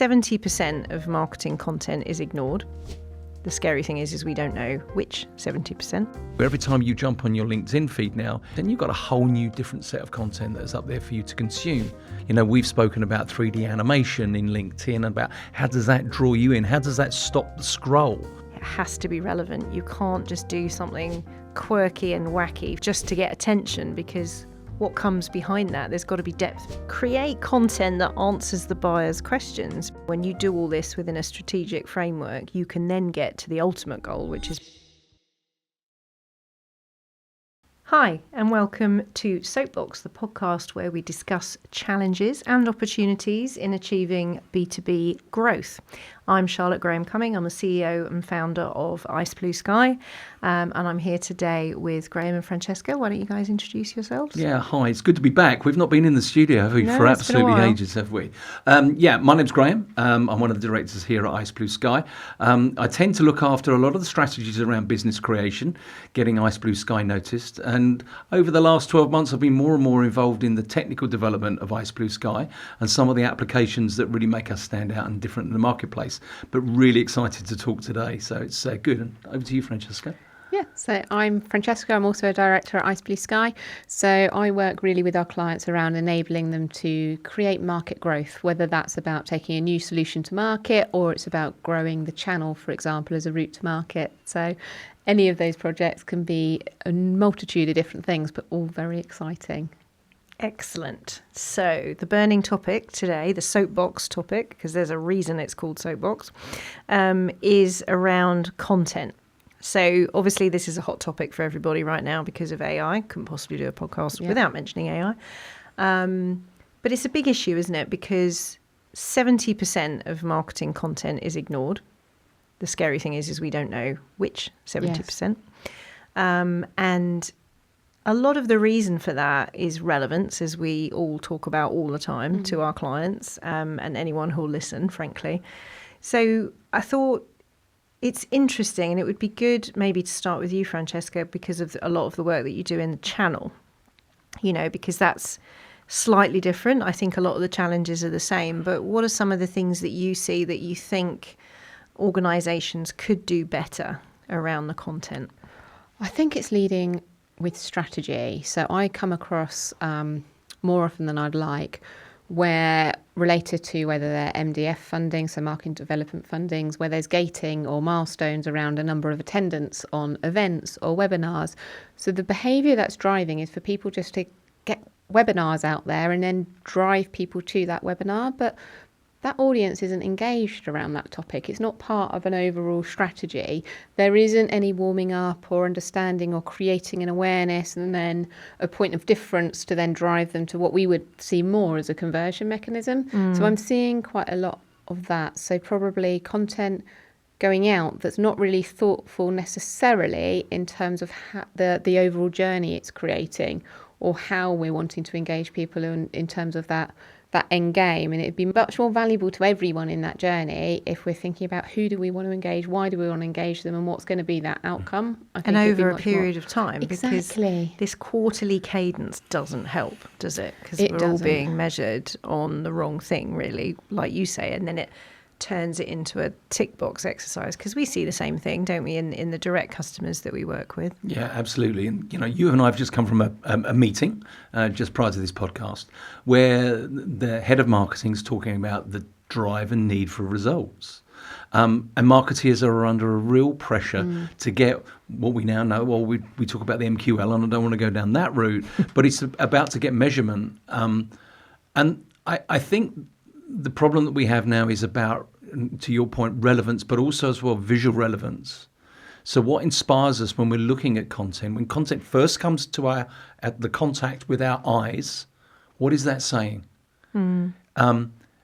70% of marketing content is ignored. The scary thing is we don't know which 70%. Every time you jump on your LinkedIn feed now, then you've got a whole new different set of content that's up there for you to consume. You know, we've spoken about 3D animation in LinkedIn, about how does that draw you in? How does that stop the scroll? It has to be relevant. You can't just do something quirky and wacky just to get attention, because what comes behind that? There's got to be depth. Create content that answers the buyer's questions. When you do all this within a strategic framework, you can then get to the ultimate goal, which is... Hi, and welcome to Soapbox, the podcast where we discuss challenges and opportunities in achieving B2B growth. I'm Charlotte Graham-Cumming. I'm the CEO and founder of Ice Blue Sky, and I'm here today with Graham and Francesca. Why don't you guys introduce yourselves? Yeah, hi. It's good to be back. We've not been in the studio, have we, for absolutely ages, have we? My name's Graham. I'm one of the directors here at Ice Blue Sky. I tend to look after a lot of the strategies around business creation, getting Ice Blue Sky noticed. And over the last 12 months, I've been more and more involved in the technical development of Ice Blue Sky and some of the applications that really make us stand out and different in the marketplace. But really excited to talk today. So it's good. And over to you, Francesca. Yeah, so I'm Francesca. I'm also a director at Ice Blue Sky. So I work really with our clients around enabling them to create market growth, whether that's about taking a new solution to market or it's about growing the channel, for example, as a route to market. So any of those projects can be a multitude of different things, but all very exciting. Excellent. So the burning topic today, the soapbox topic, because there's a reason it's called Soapbox, is around content. So obviously this is a hot topic for everybody right now because of AI. Couldn't possibly do a podcast without mentioning AI. But it's a big issue, isn't it? Because 70% of marketing content is ignored. The scary thing is we don't know which 70%. And a lot of the reason for that is relevance, as we all talk about all the time to our clients and anyone who'll listen, frankly. So I thought it's interesting, and it would be good maybe to start with you, Francesca, because of a lot of the work that you do in the channel, you know, because that's slightly different. I think a lot of the challenges are the same, but what are some of the things that you see that you think organisations could do better around the content? I think it's leading with strategy. So I come across more often than I'd like, where related to whether they're MDF funding, so marketing development fundings, where there's gating or milestones around a number of attendance on events or webinars. So the behaviour that's driving is for people just to get webinars out there and then drive people to that webinar. But that audience isn't engaged around that topic. It's not part of an overall strategy. There isn't any warming up or understanding or creating an awareness and then a point of difference to then drive them to what we would see more as a conversion mechanism. So I'm seeing quite a lot of that. So probably content going out that's not really thoughtful necessarily in terms of the overall journey it's creating or how we're wanting to engage people in terms of that end game. And it'd be much more valuable to everyone in that journey if we're thinking about who do we want to engage, why do we want to engage them, and what's going to be that outcome. And over a period of time. Exactly. Because this quarterly cadence doesn't help, does it? Because we're all being measured on the wrong thing, really, like you say, and then it turns it into a tick box exercise, because we see the same thing, don't we, in the direct customers that we work with. Yeah, absolutely. And, you know, you and I have just come from a meeting just prior to this podcast where the head of marketing is talking about the drive and need for results. And marketeers are under a real pressure to get what we now know. Well, we talk about the MQL, and I don't want to go down that route, but it's about to get measurement. And I think the problem that we have now is about, to your point, relevance, but also as well visual relevance. So what inspires us when we're looking at content, when content first comes to at the contact with our eyes, what is that saying? Yeah,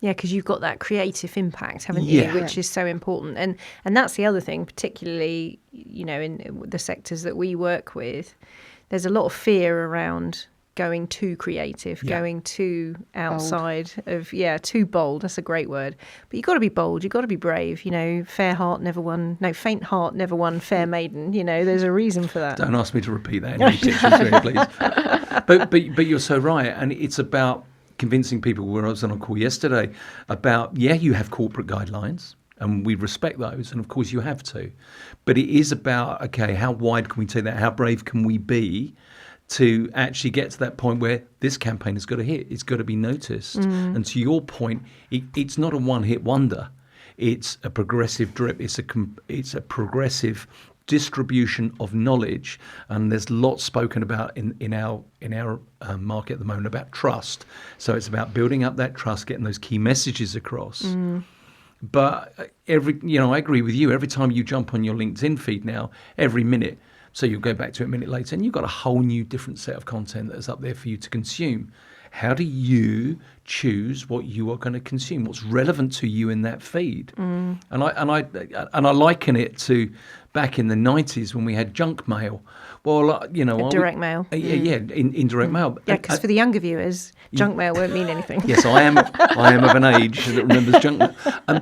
because you've got that creative impact, haven't you? Which is so important. And that's the other thing, particularly, you know, in the sectors that we work with, there's a lot of fear around going too creative, going too outside of, too bold. That's a great word. But you've got to be bold. You've got to be brave. You know, faint heart never won fair maiden. You know, there's a reason for that. Don't ask me to repeat that in any pictures, really, please. But you're so right. And it's about convincing people where I was on a call yesterday about, you have corporate guidelines and we respect those. And of course you have to. But it is about, okay, how wide can we take that? How brave can we be to actually get to that point where this campaign has got to hit? It's got to be noticed. And to your point, it's not a one-hit wonder. It's a progressive drip. It's a progressive distribution of knowledge, and there's lots spoken about in our market at the moment about trust. So it's about building up that trust, getting those key messages across. But I agree with you. Every time you jump on your LinkedIn feed now, every minute, so you'll go back to it a minute later, and you've got a whole new different set of content that's up there for you to consume. How do you choose what you are going to consume? What's relevant to you in that feed? And I liken it to back in the 90s when we had junk mail. Well, direct mail. Indirect mail. Yeah, because for the younger viewers, junk mail won't mean anything. Yes, I am of an age that remembers junk mail.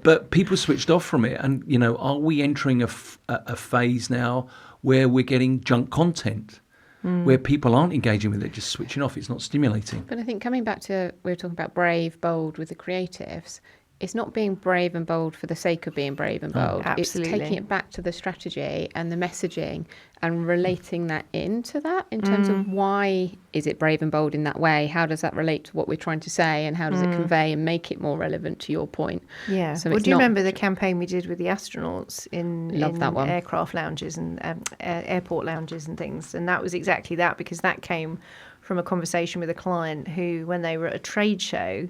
But people switched off from it, and are we entering a phase now where we're getting junk content? Where people aren't engaging with it, just switching off. It's not stimulating. But I think coming back to, we were talking about brave, bold with the creatives, it's not being brave and bold for the sake of being brave and bold. Absolutely. It's taking it back to the strategy and the messaging and relating that into that in terms of why is it brave and bold in that way? How does that relate to what we're trying to say, and how does it convey and make it more relevant to your point? Yeah. So do you remember the campaign we did with the astronauts in that one. aircraft lounges and airport lounges and things? And that was exactly that, because that came from a conversation with a client who, when they were at a trade show,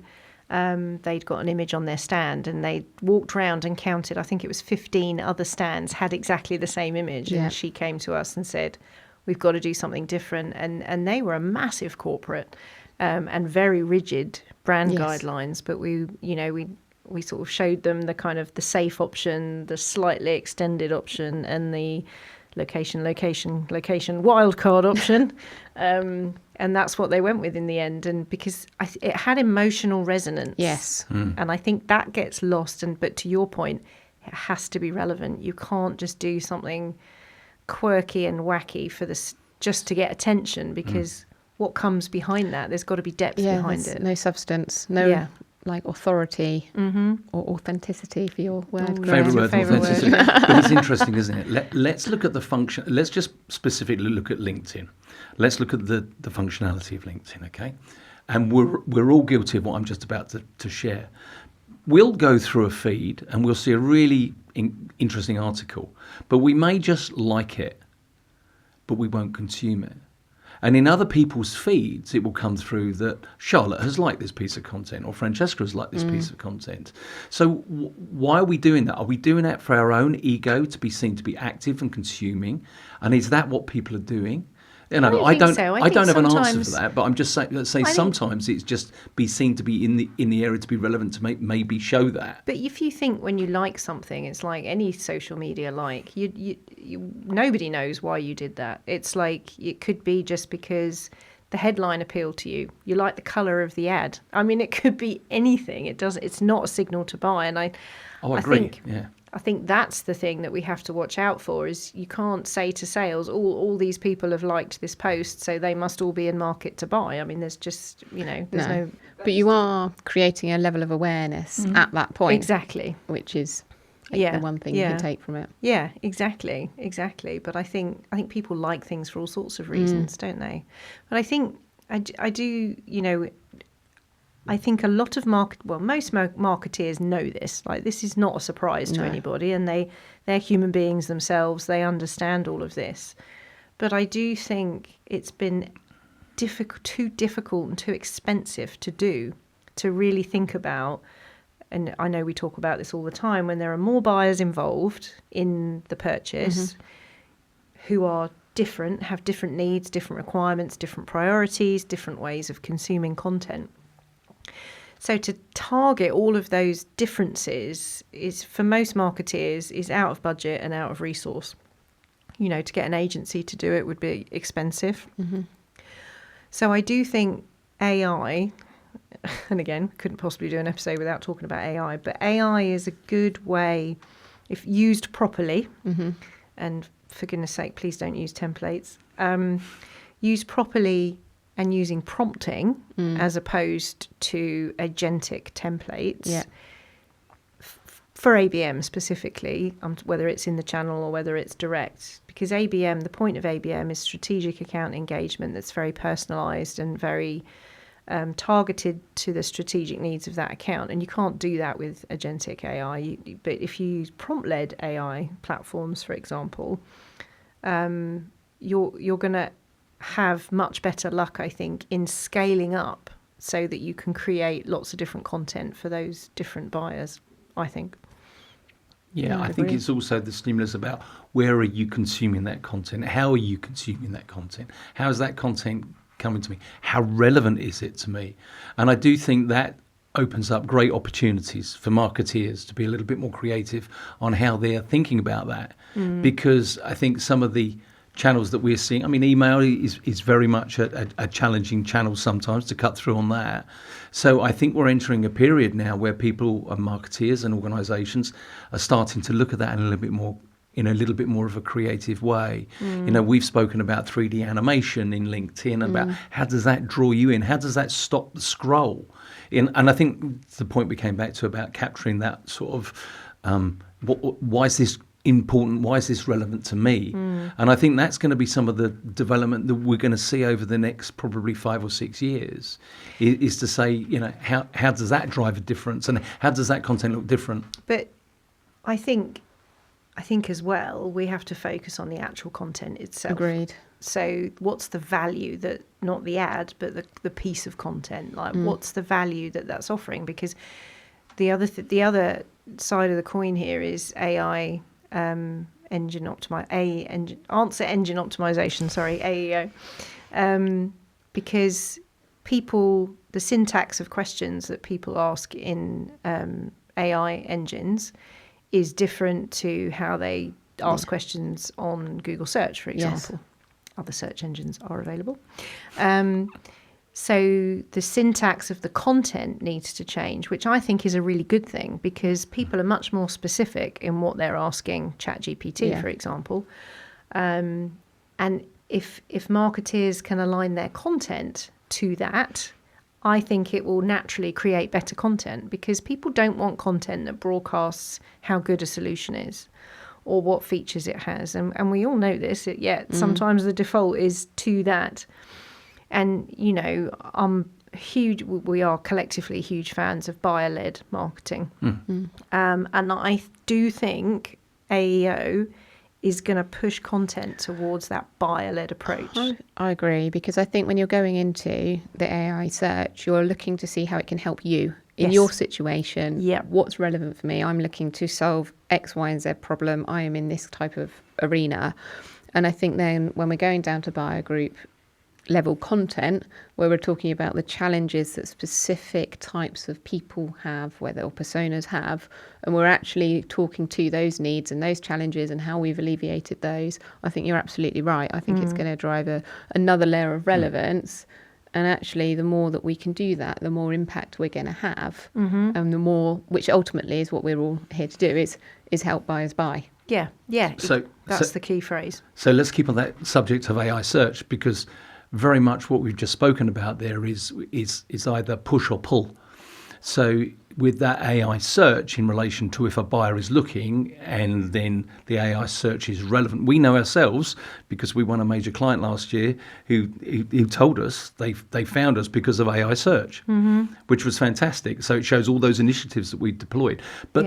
they'd got an image on their stand, and they walked around and counted, I think it was 15 other stands had exactly the same image. Yeah. And she came to us and said, we've got to do something different. And they were a massive corporate and very rigid brand guidelines. But we sort of showed them the kind of the safe option, the slightly extended option, and the location wildcard option. And that's what they went with in the end. And because it had emotional resonance. Yes. And I think that gets lost. But to your point, it has to be relevant. You can't just do something quirky and wacky for this just to get attention, because what comes behind that, there's got to be depth behind it. No substance, no like authority or authenticity, for your word. Favourite word, authenticity. But it's interesting, isn't it? Let's look at the function. Let's just specifically look at LinkedIn. Let's look at the functionality of LinkedIn, okay? And we're all guilty of what I'm just about to share. We'll go through a feed and we'll see a really interesting article, but we may just like it, but we won't consume it. And in other people's feeds, it will come through that Charlotte has liked this piece of content, or Francesca has liked this piece of content. So why are we doing that? Are we doing that for our own ego, to be seen to be active and consuming? And is that what people are doing? I don't have an answer for that, but I'm just saying. Sometimes it's just be seen to be in the area, to be relevant, to maybe show that. But if you think when you like something, it's like any social media. Like you nobody knows why you did that. It's like it could be just because the headline appealed to you. You like the colour of the ad. I mean, it could be anything. It's not a signal to buy. And I agree. I think that's the thing that we have to watch out for, is you can't say to sales, all these people have liked this post, so they must all be in market to buy. I mean, there's just, there's no... But you are creating a level of awareness at that point. Exactly. Which is the one thing you can take from it. Yeah, exactly. But I think people like things for all sorts of reasons, don't they? But I think I do, I think a lot of most marketeers know this. Like, this is not a surprise to anybody, and they're human beings themselves. They understand all of this. But I do think it's been too difficult and too expensive to do, to really think about. And I know we talk about this all the time, when there are more buyers involved in the purchase who are different, have different needs, different requirements, different priorities, different ways of consuming content. So to target all of those differences is, for most marketeers, is out of budget and out of resource. To get an agency to do it would be expensive. So I do think AI, and again, couldn't possibly do an episode without talking about AI, but AI is a good way, if used properly, and for goodness sake, please don't use templates, used properly, and using prompting as opposed to agentic templates. Yeah. For ABM specifically, whether it's in the channel or whether it's direct, because ABM, the point of ABM is strategic account engagement that's very personalised and very targeted to the strategic needs of that account. And you can't do that with agentic AI. But if you use prompt-led AI platforms, for example, you're going to have much better luck, I think, in scaling up so that you can create lots of different content for those different buyers, I think. Yeah, I think it's also the stimulus about where are you consuming that content? How are you consuming that content? How is that content coming to me? How relevant is it to me? And I do think that opens up great opportunities for marketeers to be a little bit more creative on how they're thinking about that. Because I think some of the channels that we're seeing, I mean, email is very much a challenging channel sometimes to cut through on that. So I think we're entering a period now where people, marketeers and organisations, are starting to look at that in a little bit more of a creative way. We've spoken about 3D animation in LinkedIn, about how does that draw you in? How does that stop the scroll? And I think the point we came back to about capturing that sort of, why is this important? Why is this relevant to me? And I think that's going to be some of the development that we're going to see over the next probably 5 or 6 years, is to say, how does that drive a difference, and how does that content look different? But I think as well, we have to focus on the actual content itself. Agreed. So what's the value that, not the ad, but the piece of content? Like, what's the value that's offering? Because the other side of the coin here is AI answer engine optimization, AEO, because the syntax of questions that people ask in AI engines is different to how they ask questions on Google search, for example. Yes. Other search engines are available. So the syntax of the content needs to change, which I think is a really good thing, because people are much more specific in what they're asking ChatGPT, for example. And if marketeers can align their content to that, I think it will naturally create better content, because people don't want content that broadcasts how good a solution is or what features it has. And we all know this, sometimes the default is to that. And, we are collectively huge fans of buyer-led marketing. And I do think AEO is going to push content towards that buyer-led approach. I agree, because I think when you're going into the AI search, you're looking to see how it can help you in your situation. Yeah. What's relevant for me? I'm looking to solve X, Y, and Z problem. I am in this type of arena. And I think then when we're going down to buyer group level content, where we're talking about the challenges that specific types of people have, or personas have, and we're actually talking to those needs and those challenges and how we've alleviated those, I think you're absolutely right. I think it's going to drive another layer of relevance. And actually, the more that we can do that, the more impact we're going to have. And the more, which ultimately is what we're all here to do, is help buyers buy. Yeah. So that's the key phrase. So let's keep on that subject of AI search, because very much what we've just spoken about there is either push or pull. So with that AI search in relation to if a buyer is looking and then the AI search is relevant, we know ourselves, because we won a major client last year who told us they found us because of AI search, which was fantastic. So it shows all those initiatives that we deployed. But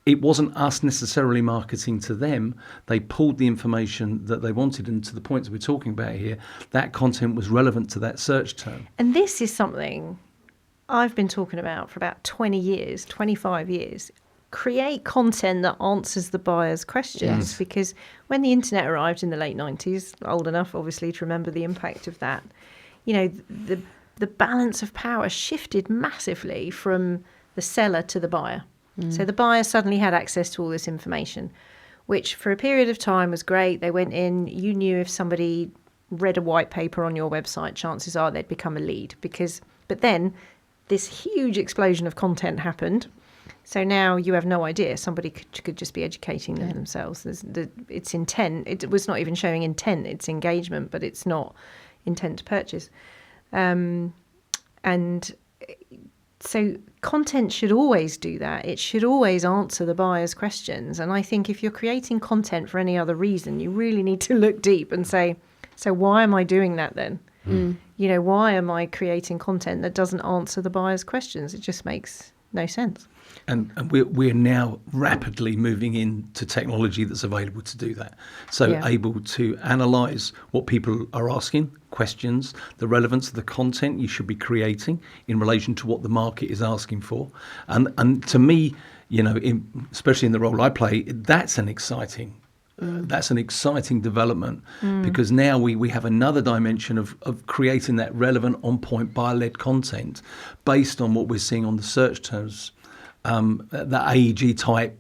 it wasn't us necessarily marketing to them. They pulled the information that they wanted, and to the points we're talking about here, that content was relevant to that search term. And this is something I've been talking about for about 20 years, 25 years. Create content that answers the buyer's questions, because when the internet arrived in the late 90s, old enough obviously to remember the impact of that, the balance of power shifted massively from the seller to the buyer. So the buyer suddenly had access to all this information, which for a period of time was great. They went in, you knew if somebody read a white paper on your website, chances are they'd become a lead. But then this huge explosion of content happened. So now you have no idea. Somebody could just be educating them themselves. It's intent. It was not even showing intent. It's engagement, but it's not intent to purchase. And so content should always do that. It should always answer the buyer's questions. And I think if you're creating content for any other reason, you really need to look deep and say, so why am I doing that then? You know, why am I creating content that doesn't answer the buyer's questions? It just makes no sense. And we're now rapidly moving into technology that's available to do that. So able to analyse what people are asking, questions, the relevance of the content you should be creating in relation to what the market is asking for. And to me, you know, especially in the role I play, that's an exciting development, because now we have another dimension of creating that relevant, on-point, buyer-led content based on what we're seeing on the search terms, the AEG type,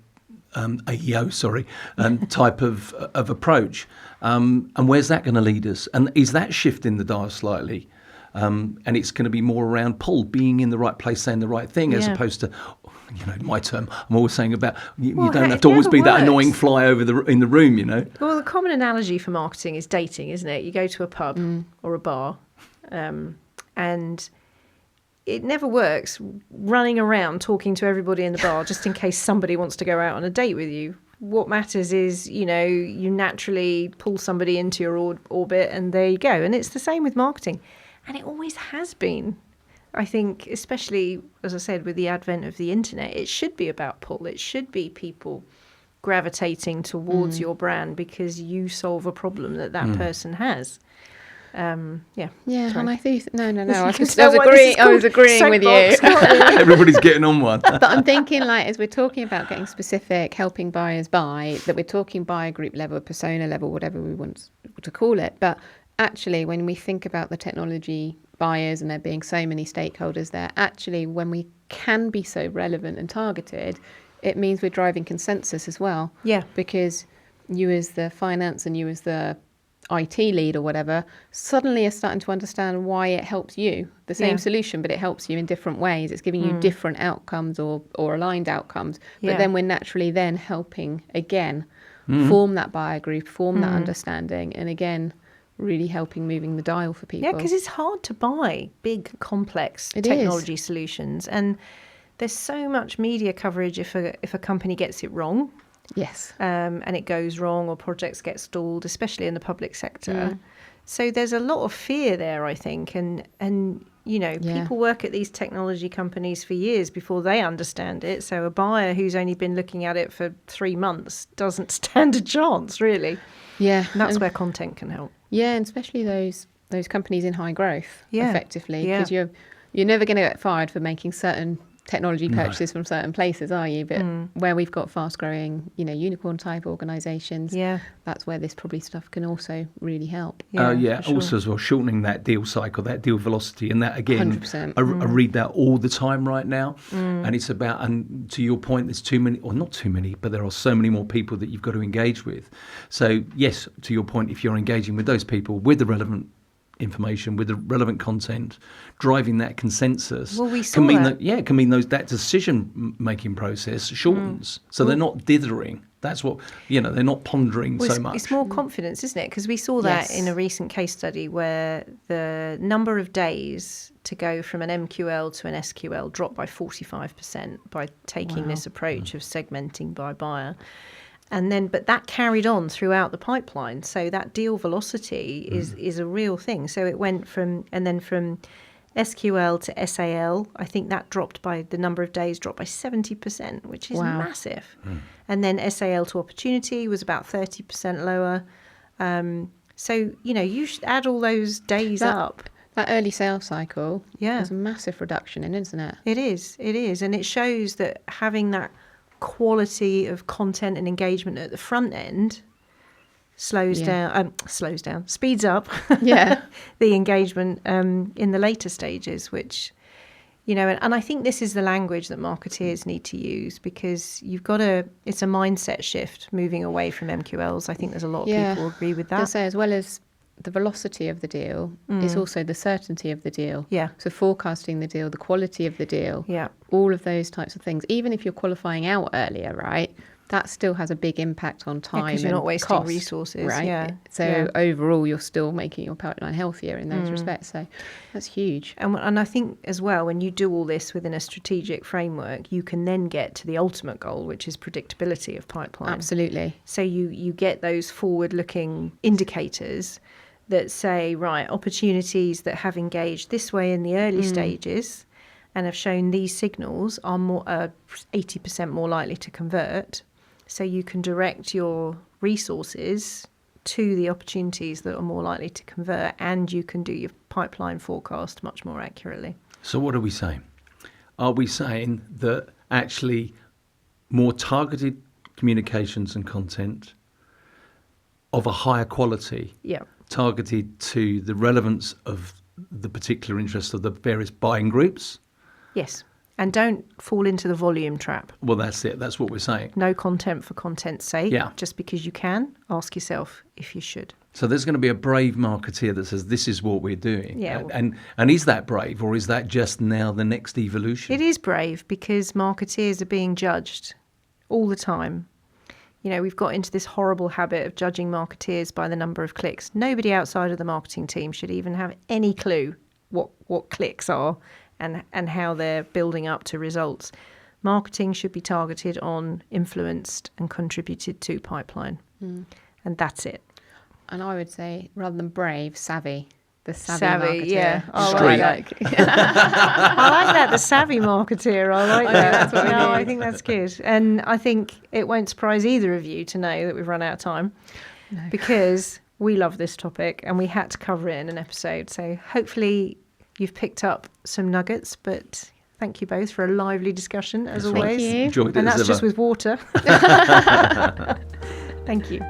type of approach. And where's that going to lead us? And is that shifting the dial slightly? And it's going to be more around pull, being in the right place, saying the right thing, as opposed to, you know, my term, I'm always saying about you don't have to always be that annoying fly over in the room, you know. Well, the common analogy for marketing is dating, isn't it? You go to a pub or a bar, and it never works running around talking to everybody in the bar just in case somebody wants to go out on a date with you. What matters is, you know, you naturally pull somebody into your orbit and there you go. And it's the same with marketing. And it always has been. I think, especially, as I said, with the advent of the internet, it should be about pull. It should be people gravitating towards your brand because you solve a problem that person has. Yeah, sorry. and I think no. I was agreeing with you. Everybody's getting on one. But I'm thinking, like, as we're talking about getting specific, helping buyers buy, that we're talking buyer group level, persona level, whatever we want to call it. But actually, when we think about the technology buyers and there being so many stakeholders there, actually, when we can be so relevant and targeted, it means we're driving consensus as well. Yeah. Because you as the finance and you as the IT lead or whatever suddenly are starting to understand why it helps you, the same solution, but it helps you in different ways. It's giving you different outcomes or aligned outcomes. But then we're naturally then helping again form that buyer group, form that understanding, and again really helping moving the dial for people. Yeah, because it's hard to buy big, complex technology solutions, and there's so much media coverage if a company gets it wrong. Yes. And it goes wrong or projects get stalled, especially in the public sector. So there's a lot of fear there, I think. And you know, people work at these technology companies for years before they understand it. So a buyer who's only been looking at it for 3 months doesn't stand a chance, really. Yeah. And that's where content can help. Yeah, and especially those companies in high growth, effectively. Yeah. Because you're never going to get fired for making certain technology purchases from certain places, are you? But where we've got fast growing, you know, unicorn type organisations, that's where this probably stuff can also really help. Also as well, shortening that deal cycle, that deal velocity, and that again, 100%. I read that all the time right now, and it's about, and to your point, there's too many, or not too many, but there are so many more people that you've got to engage with. So yes, to your point, if you're engaging with those people with the relevant information, with the relevant content, driving that consensus, well, we saw can mean that. that can mean that decision making process shortens. So they're not dithering. That's what, you know, they're not pondering so much. It's more confidence, isn't it? Because we saw that in a recent case study where the number of days to go from an MQL to an SQL dropped by 45% by taking this approach of segmenting by buyer. And then, but that carried on throughout the pipeline. So that deal velocity is a real thing. So it went from SQL to SAL. I think that the number of days dropped by 70%, which is massive. And then SAL to opportunity was about 30% lower. So, you know, you should add all those days up. That early sales cycle is a massive reduction in, isn't it? It is. And it shows that having that quality of content and engagement at the front end speeds up the engagement in the later stages, which, you know, and I think this is the language that marketeers need to use, because it's a mindset shift moving away from MQLs. I think there's a lot of people who agree with that. I say, as well as the velocity of the deal is also the certainty of the deal. Yeah. So forecasting the deal, the quality of the deal, yeah, all of those types of things. Even if you're qualifying out earlier, right? that still has a big impact on time. Because you're and not wasting cost, resources. right? Yeah. So overall, you're still making your pipeline healthier in those respects. So that's huge. And I think as well, when you do all this within a strategic framework, you can then get to the ultimate goal, which is predictability of pipeline. Absolutely. So you get those forward-looking indicators that say, right, opportunities that have engaged this way in the early stages and have shown these signals are 80% more likely to convert. So you can direct your resources to the opportunities that are more likely to convert, and you can do your pipeline forecast much more accurately. So what are we saying? Are we saying that actually more targeted communications and content of a higher quality, targeted to the relevance of the particular interests of the various buying groups? Yes. And don't fall into the volume trap. Well, that's it. That's what we're saying. No content for content's sake. Yeah. Just because you can, ask yourself if you should. So there's going to be a brave marketeer that says, this is what we're doing. Yeah. And is that brave, or is that just now the next evolution? It is brave, because marketeers are being judged all the time. You know, we've got into this horrible habit of judging marketeers by the number of clicks. Nobody outside of the marketing team should even have any clue what clicks are and how they're building up to results. Marketing should be targeted on influenced and contributed to pipeline. And that's it. And I would say, rather than brave, savvy. The savvy marketer. Yeah. I Street. like that. I like that, the savvy marketeer. I like that. that's what we No, need. I think that's good. And I think it won't surprise either of you to know that we've run out of time, because we love this topic and we had to cover it in an episode. So hopefully you've picked up some nuggets, but thank you both for a lively discussion as always. Thank you. Enjoyed it And as that's ever. just with water. Thank you.